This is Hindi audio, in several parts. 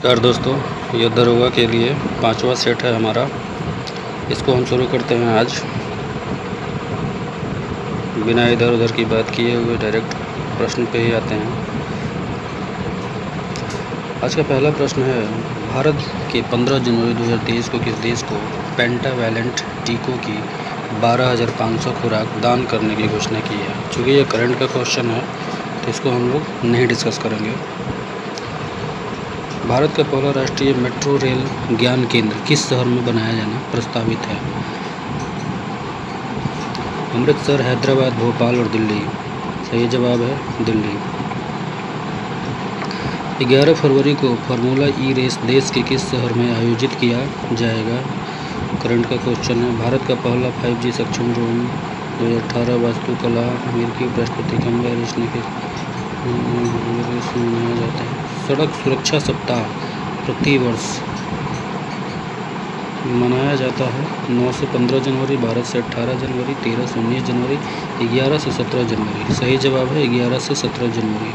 नमस्कार दोस्तों, यह दरोगा के लिए 5वां सेट है हमारा। इसको हम शुरू करते हैं आज बिना इधर उधर की बात किए हुए डायरेक्ट प्रश्न पे ही आते हैं। आज का पहला प्रश्न है, भारत के 15 जनवरी 2023 को किस देश को पेंटावैलेंट टीकों की 12,500 खुराक दान करने की घोषणा की है। चूँकि ये करंट का क्वेश्चन है तो इसको हम लोग नहीं डिस्कस करेंगे। भारत का पहला राष्ट्रीय मेट्रो रेल ज्ञान केंद्र किस शहर में बनाया जाना प्रस्तावित है। अमृतसर, हैदराबाद, भोपाल और दिल्ली। सही जवाब है दिल्ली। 11 फरवरी को फार्मूला ई रेस देश के किस शहर में आयोजित किया जाएगा। करंट का क्वेश्चन है। भारत का पहला 5G सक्षम ड्रोन 2018 वास्तुकला अमेरिकी उपराष्ट्रपति कमला हैरिस ने मनाया जाता है। सड़क सुरक्षा सप्ताह प्रति वर्ष मनाया जाता है 9 से 15 जनवरी, 12 से 18 जनवरी, 13 से 19 जनवरी, 11 से 17 जनवरी। सही जवाब है 11 से 17 जनवरी।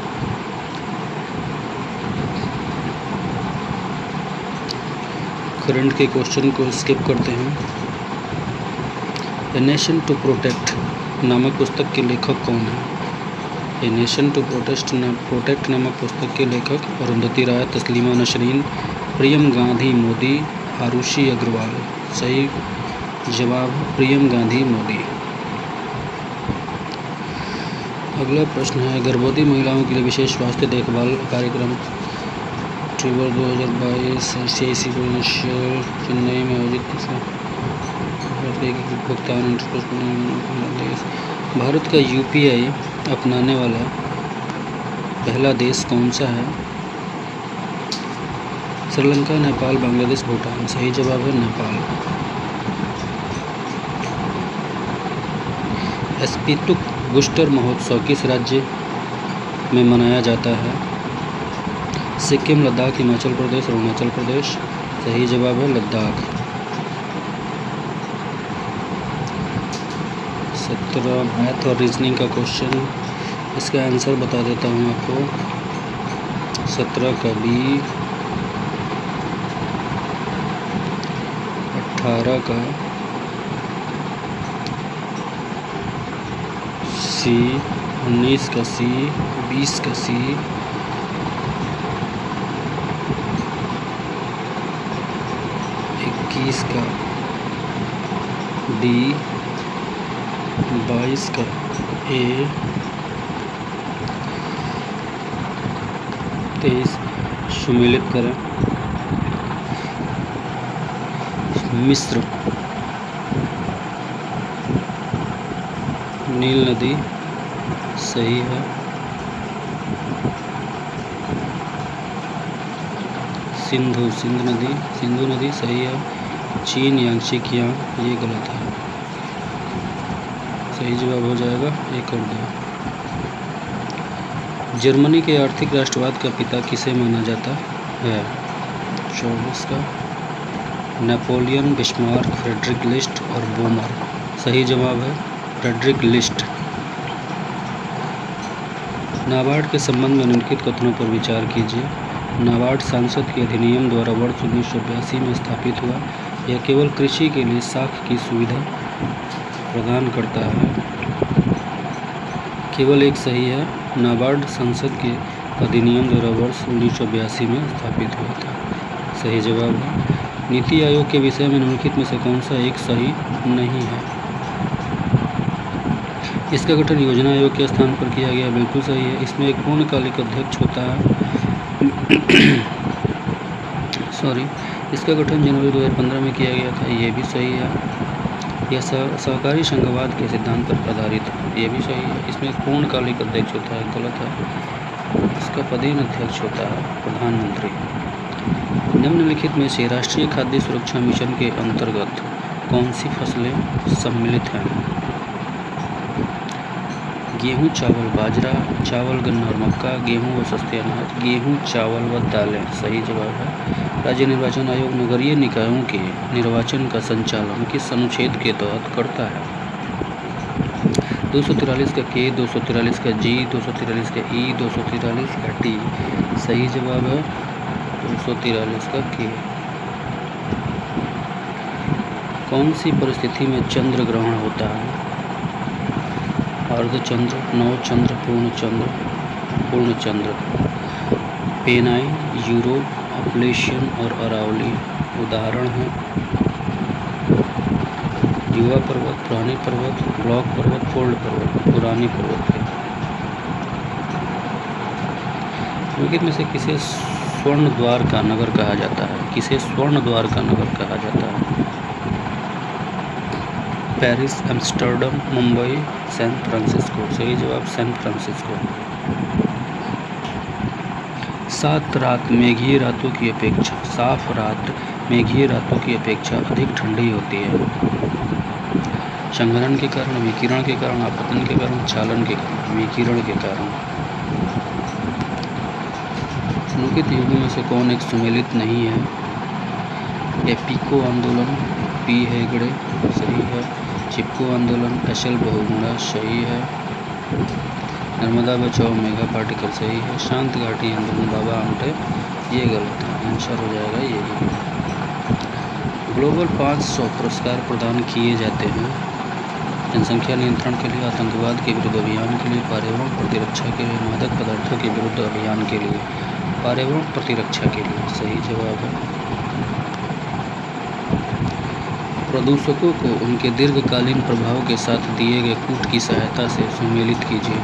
करंट के क्वेश्चन को स्किप करते हैं। ए नेशन टू प्रोटेक्ट नामक पुस्तक के लेखक कौन है। ए नेशन टू प्रोटेक्ट नामक पुस्तक के लेखक अरुंधति राय, तस्लीमा नसरीन, प्रियम गांधी मोदी, आरुषि अग्रवाल। सही जवाब प्रियम गांधी मोदी। अगला प्रश्न है, गर्भवती महिलाओं के लिए विशेष स्वास्थ्य देखभाल कार्यक्रम अक्टूबर 2022 ICICI प्रोविडेंशियल चेन्नई में आयोजित भुगतान। भारत का UPI अपनाने वाला पहला देश कौन सा है। श्रीलंका, नेपाल, बांग्लादेश, भूटान। सही जवाब है नेपाल। स्पितुक बूस्टर महोत्सव किस राज्य में मनाया जाता है। सिक्किम, लद्दाख, हिमाचल प्रदेश, अरुणाचल प्रदेश। सही जवाब है लद्दाख। 17 मैथ और रीजनिंग का क्वेश्चन, इसका आंसर बता देता हूँ आपको। 17 का B, 18 का C, 19 का C, 20 का C, 21 का D, 22 का A, 23 सम्मिलित करें। मिस्र, नील नदी। सही है। सिंधु नदी सही है। चीन, यांगची कियांग, ये गलत है। सही जवाब हो जाएगा 1 और 2। जर्मनी के आर्थिक राष्ट्रवाद का पिता किसे माना जाता है। 24 का नेपोलियन, बिस्मार्क, फ्रेडरिक लिस्ट और बोमर। सही जवाब है फ्रेडरिक लिस्ट। नाबार्ड के संबंध में निम्नलिखित कथनों पर विचार कीजिए। नाबार्ड सांसद के अधिनियम द्वारा वर्ष 1982 में स्थापित हुआ। यह केवल कृषि के लिए साख की सुविधा प्रदान करता है। केवल एक सही है। नाबार्ड संसद के अधिनियम द्वारा वर्ष 1982 में स्थापित हुआ था। सही जवाब है। नीति आयोग के विषय में निम्नलिखित में से कौन सा एक सही नहीं है। इसका गठन योजना आयोग के स्थान पर किया गया। बिल्कुल सही है। इसमें एक पूर्णकालिक अध्यक्ष होता है। इसका गठन जनवरी 2015 में किया गया था। ये भी सही है। यह सहकारी संघवाद के सिद्धांत पर आधारित है। ये भी सही है। इसमें एक पूर्णकालिक अध्यक्ष होता है। गलत है। इसका पदेन अध्यक्ष होता है प्रधानमंत्री। निम्नलिखित में से राष्ट्रीय खाद्य सुरक्षा मिशन के अंतर्गत कौन सी फसलें सम्मिलित हैं। गेहूँ, चावल, बाजरा, चावल, गन्ना और मक्का, गेहूँ व सस्ते अनाज, गेहूँ, चावल व दालें। सही जवाब है। राज्य निर्वाचन आयोग नगरीय निकायों के निर्वाचन का संचालन किस अनुच्छेद के तहत करता है। 243 का K, 243 का G, 243 का E, 243 का T। सही जवाब है 243 का K। कौन सी परिस्थिति में चंद्र ग्रहण होता है? अर्धचंद्र, नवचंद्र, पूर्ण चंद्र। पेनाइन, यूरोप, अपलेशियन और अरावली उदाहरण हैं। युवा पर्वत, पुरानी पर्वत, ब्लॉक पर्वत, फोल्ड पर्वत पुरानी पर्वत है। निम्नलिखित में से किसे स्वर्ण द्वार का नगर कहा जाता है? किसे स्वर्ण द्वार का नगर कहा जाता है? Paris, Amsterdam, Mumbai, San Francisco. सही जवाब सैन फ्रांसिस्को। 7 रात मेघीय रातों की अपेक्षा, साफ रात मेघीय रातों की अपेक्षा अधिक ठंडी होती है। संघनन के कारण, विकिरण के कारण, आपतन के कारण, चालन के कारण। विकिरण के कारण। निम्नलिखित युगों में से कौन एक सुमेलित नहीं है? एपिको आंदोलन, पी हेगड़े। सही है। चिपको आंदोलन, एशल बहुगुणा। सही है। नर्मदा बचाओ मेगा पार्टिकल। सही है। शांत घाटी आंदोलन, बाबा आमटे। ये गलत है, आंसर हो जाएगा यही। ग्लोबल 500 पुरस्कार प्रदान किए जाते हैं। जनसंख्या नियंत्रण के लिए, आतंकवाद के विरुद्ध अभियान के लिए, पर्यावरण प्रतिरक्षा के लिए, मादक पदार्थों के विरुद्ध अभियान के लिए, पर्यावरण प्रतिरक्षा के लिए। सही जवाब है। प्रदूषकों को उनके दीर्घकालीन प्रभाव के साथ दिए गए कूट की सहायता से सुमेलित कीजिए।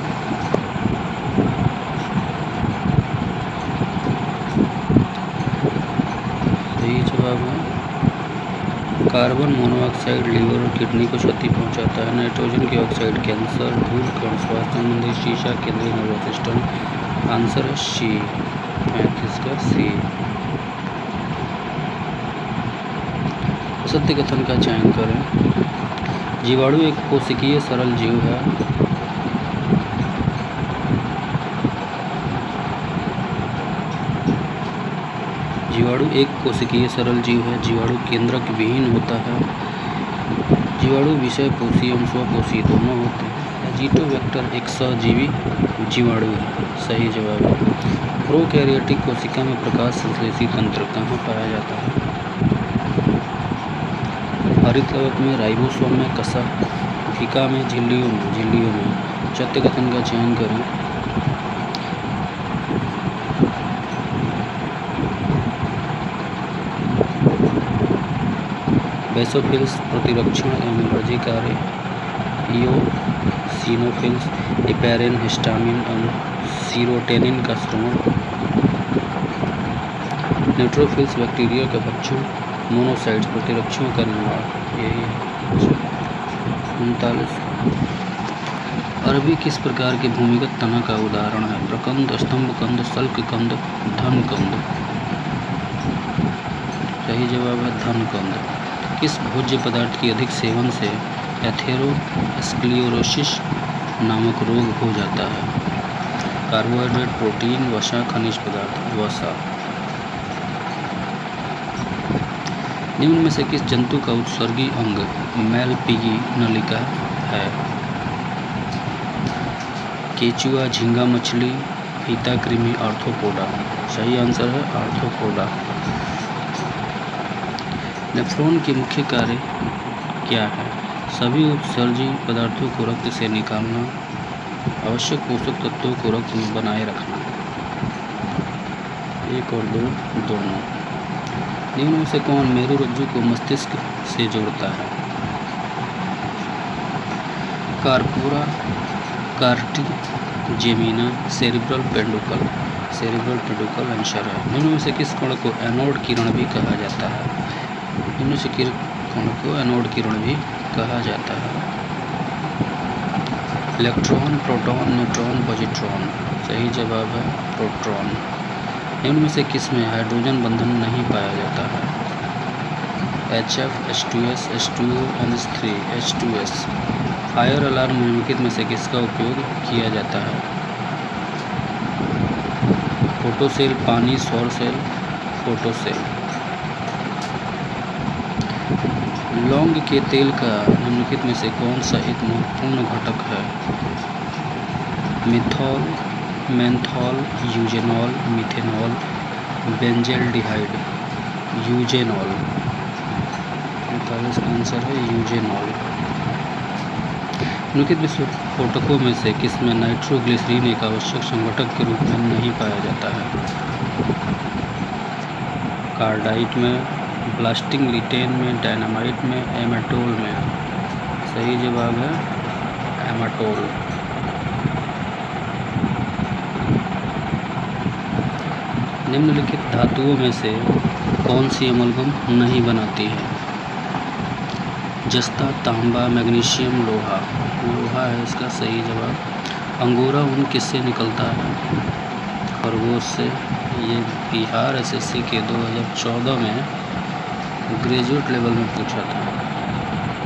सही जवाब है। कार्बन मोनोऑक्साइड लीवर और किडनी को क्षति पहुंचाता है। नाइट्रोजन की ऑक्साइड कैंसर, धूल कण स्वास्थ्य संबंधी, शीशा केंद्रीय नर्वस सिस्टम। आंसर है सी, 35 का सी। सत्य कथन का चयन करें। जीवाणु एक कोशिकीय सरल जीव है। जीवाणु एक कोशिकीय सरल जीव है। जीवाणु केंद्रक विहीन होता है। जीवाणु विषय पोषी एवं स्वपोषी दोनों होते हैं। एजिटोबैक्टर एक सहजीवी जीवाणु है। सही जवाब है। प्रोकैरियोटिक कोशिका में प्रकाश संश्लेषी तंत्र कहाँ पाया जाता है? हरित लवक में, राइबोसोम में, कसा भिका में, झिल्लियों में। सत्य कथन का चयन करें। बेसोफिल्स प्रतिरक्षण एवं एलर्जी कार्य, इओसिनोफिल्स हेपेरिन, हिस्टामिन एवं सीरोटेनिन का स्राव, न्यूट्रोफिल्स बैक्टीरिया के बच्चों, मोनोसाइट्स प्रतिरक्षियों का निर्माण। यही है। 39। अरबी किस प्रकार के भूमिगत तना का उदाहरण है? प्रकंद, स्तंभकंद, शल्ककंद, धनकंद। सही जवाब है धनकंद। किस भोज्य पदार्थ की अधिक सेवन से एथेरोस्क्लेरोसिस नामक रोग हो जाता है? कार्बोहाइड्रेट, प्रोटीन, वसा, खनिज पदार्थ। वसा। निम्न में से किस जंतु का उत्सर्गी अंग मैलपीगी नलिका है? केचुआ, झींगा मछली, फीता कृमि, आर्थ्रोपोडा। सही आंसर है आर्थ्रोपोडा। नेफ्रॉन की मुख्य कार्य क्या है? सभी उत्सर्जी पदार्थों को रक्त से निकालना, आवश्यक पोषक तत्वों को रक्त में बनाए रखना। 1 और 2 दोनों। निम्न में से कौन मेरुरज्जु को मस्तिष्क से जोड़ता है? Corpora, कार्टिजेमिना, cerebral पेडुकल। सेरिब्रल पेडुकल आंसर है। निम्न में से किस कण को एनोड किरण भी कहा जाता है? निम्न से किस कण को एनोड किरण भी कहा जाता है? Electron, proton, neutron, positron. सही जवाब है प्रोटॉन। निम्न में से किस में हाइड्रोजन बंधन नहीं पाया जाता है? HF, H2S, H2O, NH3, H2S। Fire alarm निम्नलिखित में से किसका उपयोग किया जाता है? फोटोसेल, पानी, सौर सेल। फोटोसेल। लौंग के तेल का निम्नलिखित में से कौन सा एक महत्वपूर्ण घटक है? Methol, menthol, eugenol, methanol, benzaldehyde, eugenol. 45 का आंसर है यूजेनॉल। निम्नलिखित विस्फोटकों में से किसमें नाइट्रोग्लिसरीन एक आवश्यक संघटक के रूप में नहीं पाया जाता है? कार्डाइट में, ब्लास्टिंग लिटेन में, डायनामाइट में, एमाटोल में। सही जवाब है एमाटोल। निम्नलिखित धातुओं में से कौन सी अमलगम नहीं बनाती है? जस्ता, तांबा, मैग्नीशियम, लोहा। लोहा है इसका सही जवाब। अंगोरा ऊन किससे निकलता है? खरगोश से। ये बिहार एसएससी के 2014 में ग्रेजुएट लेवल में पूछा था।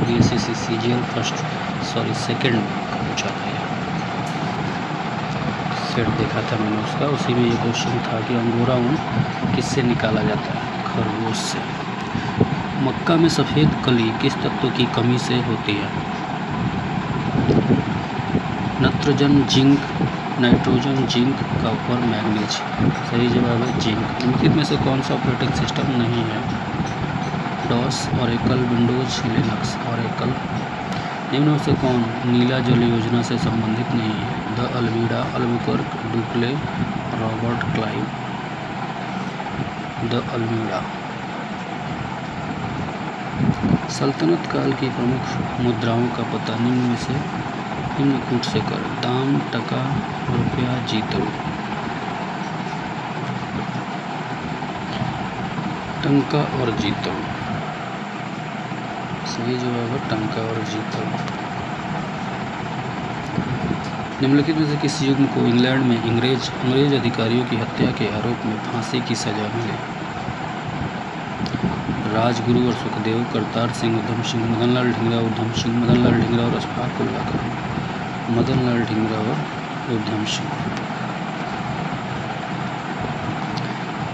बीएससी सीजीएल सेकंड पूछा था। सेट देखा था मैंने उसका, उसी में ये क्वेश्चन था कि अंगोरा ऊन किससे निकाला जाता है? खरगोश से। मक्का में सफ़ेद कली किस तत्व की कमी से होती है? Nitrogen, zinc, nitrogen, zinc, copper, manganese. सही जवाब है जिंक। निम्नलिखित में से कौन सा ऑपरेटिंग सिस्टम नहीं है? DOS, Oracle, Windows, Linux. Oracle. निम्न में से कौन नीला जल योजना से संबंधित नहीं है? De Almeida, Albuquerque, Dupleix, Robert Clive. De Almeida. सल्तनत काल की प्रमुख मुद्राओं का पता निम्न में से निम्नकूट से कर। दाम, टका, रुपया, जीतल। टंका और जीतल। सही जवाब है टंका और जीतल। निम्नलिखित में से किस युग्म को इंग्लैंड में अंग्रेज अधिकारियों की हत्या के आरोप में फांसी की सजा मिली? राजगुरु और सुखदेव, करतार सिंह, उधम सिंह, मदनलाल ढींगरा, उधम सिंह, मदनलाल ढींगरा और अशफाक उल्ला खान। मदनलाल ढींगरा और उधम सिंह।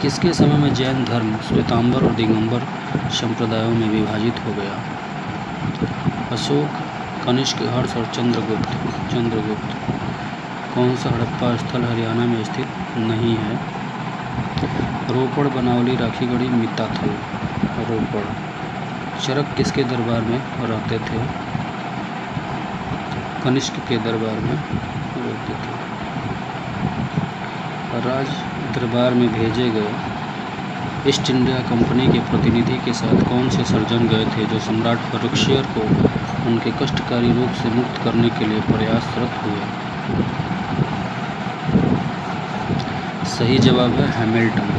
किसके समय में जैन धर्म श्वेतांबर और दिगंबर संप्रदायों में विभाजित हो गया? अशोक, कनिष्क, हर्ष और चंद्रगुप्त। कौन सा हड़प्पा स्थल हरियाणा में स्थित नहीं है? रोपड़, बनावली, राखीगढ़ी, मिताथल। रोपड़। चरक किसके दरबार में रहते थे? कनिष्क के दरबार में रहते थे। राज दरबार में भेजे गए ईस्ट इंडिया कंपनी के प्रतिनिधि के साथ कौन से सर्जन गए थे जो सम्राट फर्रुखसियर को उनके कष्टकारी रोग से मुक्त करने के लिए प्रयासरत हुए? सही जवाब है हैमिल्टन।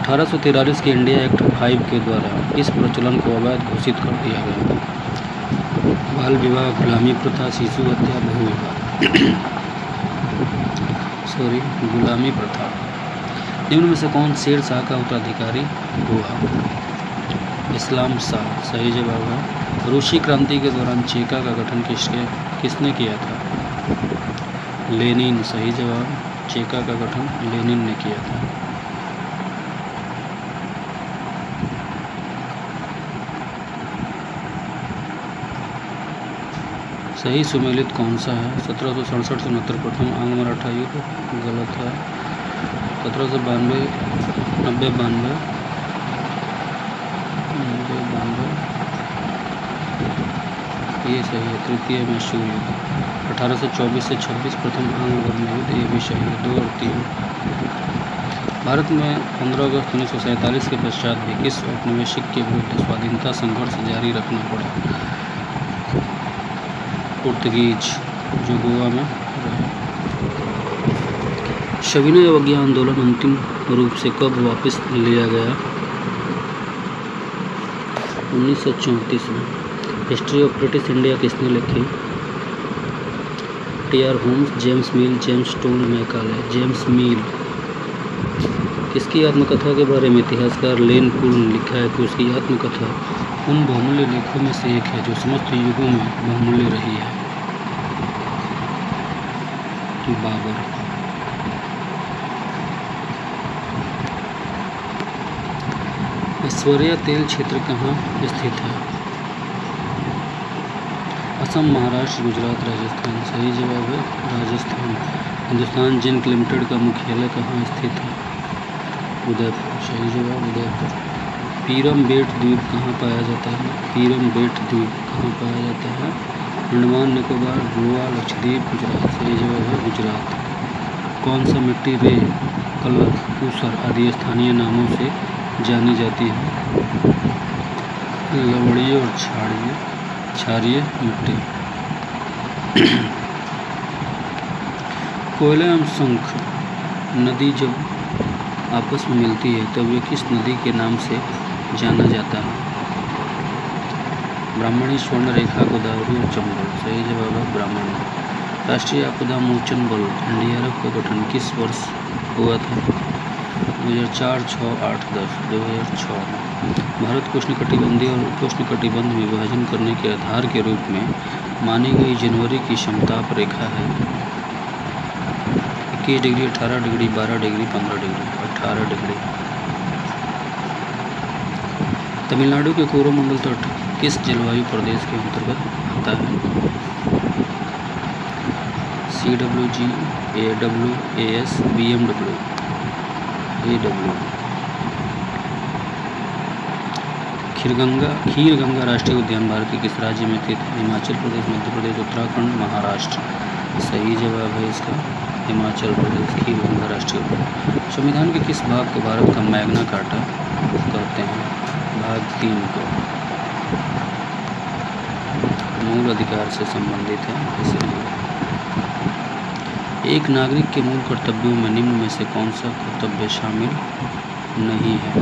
1843 के इंडिया एक्ट 5 के द्वारा इस प्रचलन को अवैध घोषित कर दिया गया। बाल विवाह, गुलामी प्रथा, शिशु हत्या, बहु विवाह। गुलामी प्रथा। निम्न में से कौन शेर शाह का उत्तराधिकारी हुआ? इस्लाम शाह। सही जवाब है। रूसी क्रांति के दौरान चेका का गठन किसने किया था? लेनिन। सही जवाब। चेका का गठन लेनिन ने किया था। सही सुमेलित कौन सा है? 1767 से 69 प्रथम आंग्ल मराठा युद्ध। गलत है। 1792, 90-92, ये सही है। तृतीय मैसूर युद्ध। 1824 से 26 प्रथम आंग्ल बर्मा युद्ध। ये भी सही है। 2 और 3। भारत में 15 अगस्त 1947 के पश्चात भी किस औपनिवेशिक के विरुद्ध स्वाधीनता संघर्ष जारी रखना पड़ा? पुर्तगीज, जो गोवा में रहे। सविनय अवज्ञा आंदोलन अंतिम रूप से कब वापस लिया गया? 1934 में। हिस्ट्री ऑफ ब्रिटिश इंडिया किसने लिखी? T R. Holmes, James Mill, James Tone Macaulay. James Mill. किसकी आत्मकथा के बारे में इतिहासकार लेन पूल ने लिखा है कि उसकी आत्मकथा उन बहुमूल्य लेखों में से एक है जो समस्त युगों में बहुमूल्य रही है? बाबर। ऐश्वर्या तेल क्षेत्र कहाँ स्थित है? असम, महाराष्ट्र, गुजरात, राजस्थान। सही जवाब है राजस्थान। हिंदुस्तान जिंक लिमिटेड का मुख्यालय कहाँ स्थित है? उदयपुर। सही जवाब उदयपुर। पीरमबेट द्वीप कहाँ पाया जाता है? पीरमबेट द्वीप कहाँ पाया जाता है? अंडमान निकोबार, गोवा, लक्षद्वीप, गुजरात। सही जवाब है गुजरात। कौन सा मिट्टी रे, कलर, ऊसर आदि स्थानीय नामों से जानी जाती है? लवणीय और क्षारीय मिट्टी। कोयला एवं शंख नदी जब आपस में मिलती है तब यह किस नदी के नाम से जाना जाता है? ब्राह्मणी, स्वर्णरेखा, गोदावरी और चंबल। सही जवाब है ब्राह्मणी। राष्ट्रीय आपदा मोचन बल एनडीआरएफ का गठन किस वर्ष हुआ था? 2004, 6, 8, 10। 2006। भारत को उष्णकटिबंधीय और उपोष्णकटिबंध में विभाजन करने के आधार के रूप में मानी गई जनवरी की समताप रेखा है 21 degree, 18 degree, 12 degree, 15 degree. 18 degree. Tamil Nadu के कोरोमंडल तट किस जलवायु प्रदेश के अंतर्गत आता है? CWG, AW, AS, BMW, AW। Kheerganga राष्ट्रीय उद्यान भारत के किस राज्य में स्थित है? हिमाचल प्रदेश, मध्य प्रदेश, उत्तराखंड, महाराष्ट्र। सही जवाब है इसका हिमाचल प्रदेश, खीरगंगा राष्ट्रीय उद्यान। संविधान के किस भाग को भारत का मैग्ना कार्टा कहते हैं? भाग 3 को। मूल अधिकार से संबंधित है इसलिए। एक नागरिक के मूल कर्तव्यों में निम्न में से कौन सा कर्तव्य शामिल नहीं है?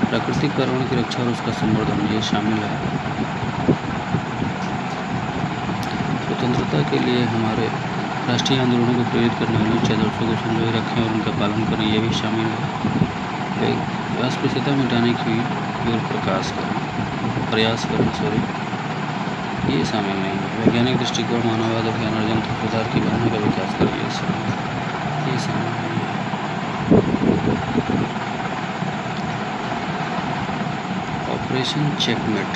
प्राकृतिक पर्यावरण की रक्षा और उसका संवर्धन ये शामिल है। स्वतंत्रता के लिए हमारे राष्ट्रीय आंदोलनों को प्रेरित करने वाले उच्च आदर्शों को संजोए रखें और उनका पालन करें ये भी शामिल है। अस्पृश्यता मिटाने की ओर प्रयास करें ये शामिल नहीं है। वैज्ञानिक दृष्टिकोण, मानववाद और ज्ञानार्जन तक सुधार की भावना का विकास करें ये शामिल नहीं है। ऑपरेशन चेकमेट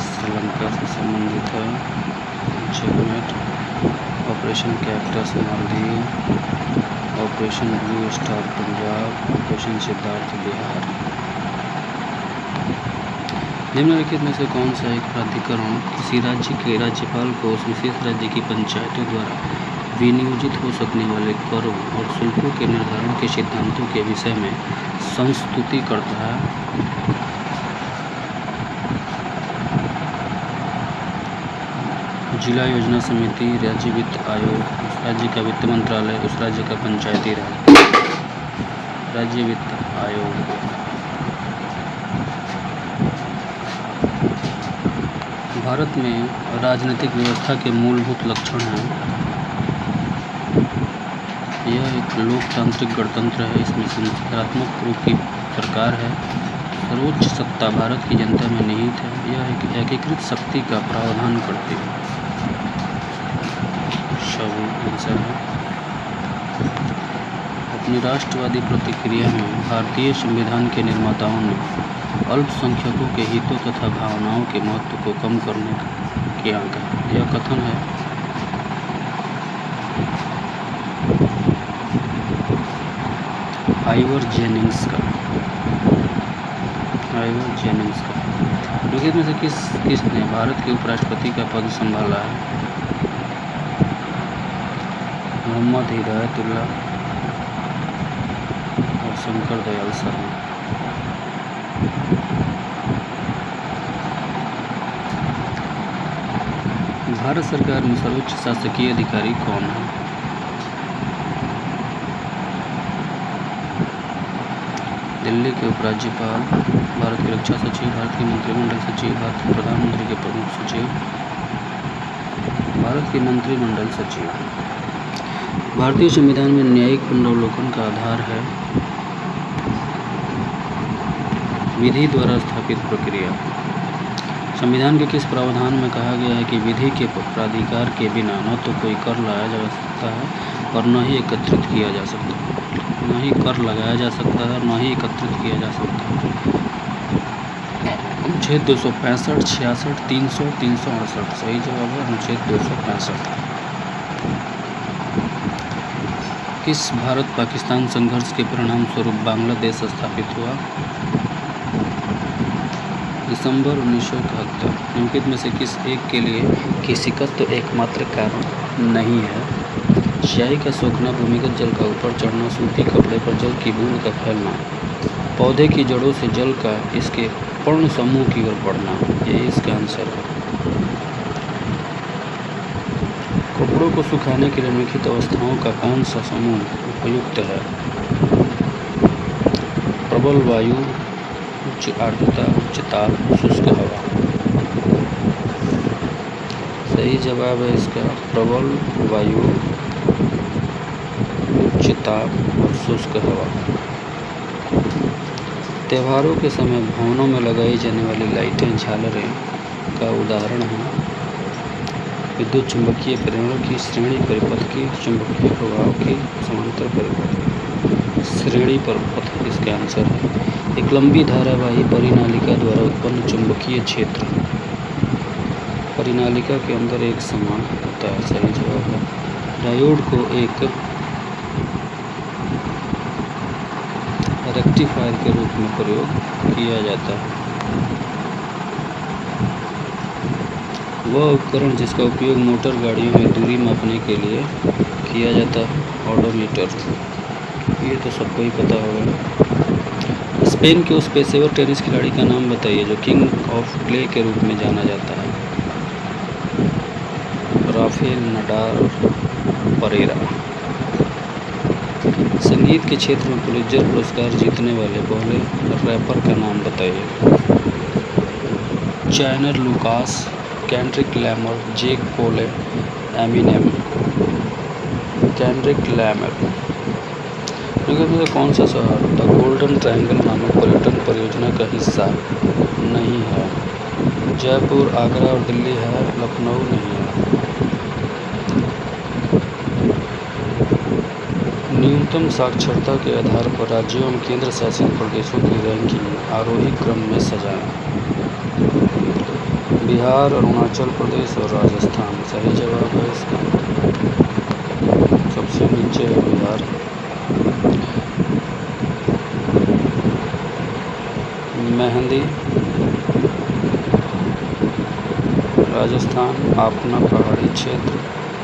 श्रीलंका से संबंधित है। Checkmate. Operation cactus Maldives, operation blue star Punjab, operation Siddharth Bihar. निम्नलिखित में से कौन सा एक प्राधिकरण किसी राज्य के राज्यपाल को उस विशेष राज्य की पंचायतों द्वारा विनियोजित हो सकने वाले करों और शुल्कों के निर्धारण के सिद्धांतों के विषय में संस्तुति करता है? जिला योजना समिति, राज्य वित्त आयोग, उस राज्य का वित्त मंत्रालय, उस राज्य का पंचायती राज। राज्य वित्त आयोग। भारत में राजनीतिक व्यवस्था के मूलभूत लक्षण हैं। यह एक लोकतांत्रिक गणतंत्र है। इसमें संस्थात्मक रूप की सरकार है। सर्वोच्च सत्ता भारत की जनता में निहित है। यह एक एकीकृत शक्ति का प्रावधान करती है। सभी आंसर है। अपनी राष्ट्रवादी प्रतिक्रिया में भारतीय संविधान के निर्माताओं ने अल्पसंख्यकों के हितों तथा भावनाओं के महत्व को कम करने की आज्ञा। यह कथन है आइवर जेनिंग्स का। निम्नलिखित में से किसने भारत के उपराष्ट्रपति का पद संभाला है? मोहम्मद हिदायतुल्लाह और शंकर दयाल शर्मा। भारत सरकार में सर्वोच्च शासकीय अधिकारी कौन है? दिल्ली के उपराज्यपाल, भारत के रक्षा सचिव, भारत के मंत्रिमंडल सचिव, भारत के प्रधानमंत्री के प्रमुख सचिव, भारत के मंत्रिमंडल सचिव। भारतीय संविधान में न्यायिक पुनरावलोकन का आधार है विधि द्वारा स्थापित प्रक्रिया। संविधान के किस प्रावधान में कहा गया है कि विधि के प्राधिकार के बिना न तो कोई कर लाया जा सकता है और न ही एकत्रित किया जा सकता है? न ही कर लगाया जा सकता है और न ही एकत्रित किया जा सकता है। अनुच्छेद 265, 66, 300, 368। सही जवाब है अनुच्छेद 265। किस भारत पाकिस्तान संघर्ष के परिणाम स्वरूप बांग्लादेश स्थापित हुआ? दिसंबर 1971। निम्नलिखित में से किस एक के लिए केशिकत्व एकमात्र कारण नहीं है? स्याही का सोखना, भूमिगत जल का ऊपर चढ़ना, सूती कपड़े पर जल की बूंद का फैलना, पौधे की जड़ों से जल का इसके पर्ण समूह की ओर बढ़ना, यही इसका आंसर है। कपड़ों को सुखाने के लिए निम्नलिखित अवस्थाओं का कौन सा समूह उपयुक्त है? प्रबल वायु, उच्च आर्द्रता, उच्च ताप, शुष्क हवा। सही जवाब है इसका प्रबल वायु, उच्च ताप और शुष्क हवा। त्योहारों के समय भवनों में लगाई जाने वाली लाइटें, झालरें का उदाहरण है विद्युत चुंबकीय प्रेरणा की श्रेणी परिपथ की, चुंबकीय प्रभाव की, समांतर परिपथ, श्रेणी परिपथ इसका आंसर है। एक लंबी धारावाही परिनालिका द्वारा उत्पन्न चुंबकीय क्षेत्र परिनालिका के अंदर एक समान होता है। सही जवाब है। डायोड को एक रेक्टिफायर के रूप में प्रयोग किया जाता है। वह उपकरण जिसका उपयोग मोटर गाड़ियों में दूरी मापने के लिए किया जाता है, ऑडोमीटर। ये तो सबको ही पता होगा। स्पेन के उस पेशेवर टेनिस खिलाड़ी का नाम बताइए जो किंग ऑफ क्ले के रूप में जाना जाता है। Rafael Nadal Parera. संगीत के क्षेत्र में पुलित्जर पुरस्कार जीतने वाले पहले रैपर का नाम बताइए। चाइनर लुकास, केंड्रिक लैमर, जेक पोले, एमिनेम। Kendrick Lamar. निम्नलिखित में कौन सा शहर द गोल्डन ट्रायंगल नामक पर्यटन परियोजना का हिस्सा नहीं है? जयपुर, आगरा और दिल्ली है, लखनऊ नहीं है। न्यूनतम साक्षरता के आधार पर राज्यों और केंद्र शासित प्रदेशों की रैंकिंग आरोही क्रम में सजाएं। बिहार, अरुणाचल प्रदेश और राजस्थान। सही जवाब है इसका सबसे नीचे है बिहार। मेहंदी, राजस्थान, आपना पहाड़ी क्षेत्र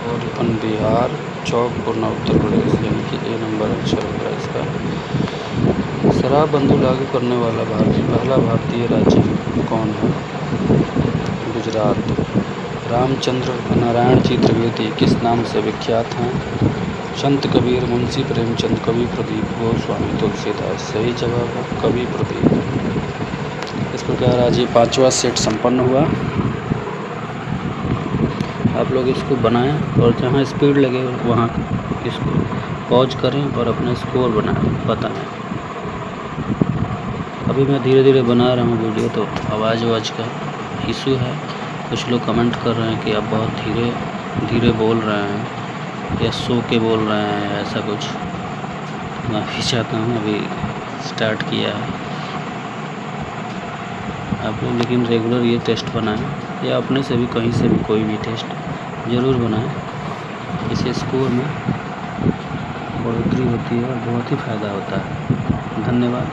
और अपन बिहार, चौकपुरना उत्तर प्रदेश, यानी कि ए नंबर अक्षर होगा इसका। शराब बंदी लागू करने वाला पहला भारतीय राज्य कौन है? गुजरात। रामचंद्र नारायण जी त्रिवेदी किस नाम से विख्यात हैं? संत कबीर, मुंशी प्रेमचंद, कवि प्रदीप, गोस्वामी तुलसीदास। सही जवाब है कवि प्रदीप। इस प्रकार आज ये 5वां सेट संपन्न हुआ। आप लोग इसको बनाएं और जहाँ स्पीड लगे वहाँ इसको पॉज करें और अपना स्कोर बताएं। अभी मैं धीरे धीरे बना रहा हूँ वीडियो, तो आवाज़ का इशू है। कुछ लोग कमेंट कर रहे हैं कि आप बहुत धीरे धीरे बोल रहे हैं या सो के बोल रहे हैं, ऐसा कुछ। माफ़ी चाहता हूँ, अभी स्टार्ट किया है। आप लोग लेकिन रेगुलर ये टेस्ट बनाएं या अपने से भी कहीं से भी कोई भी टेस्ट ज़रूर बनाएं। इससे स्कोर में बढ़ोतरी होती है और बहुत ही फ़ायदा होता है। धन्यवाद।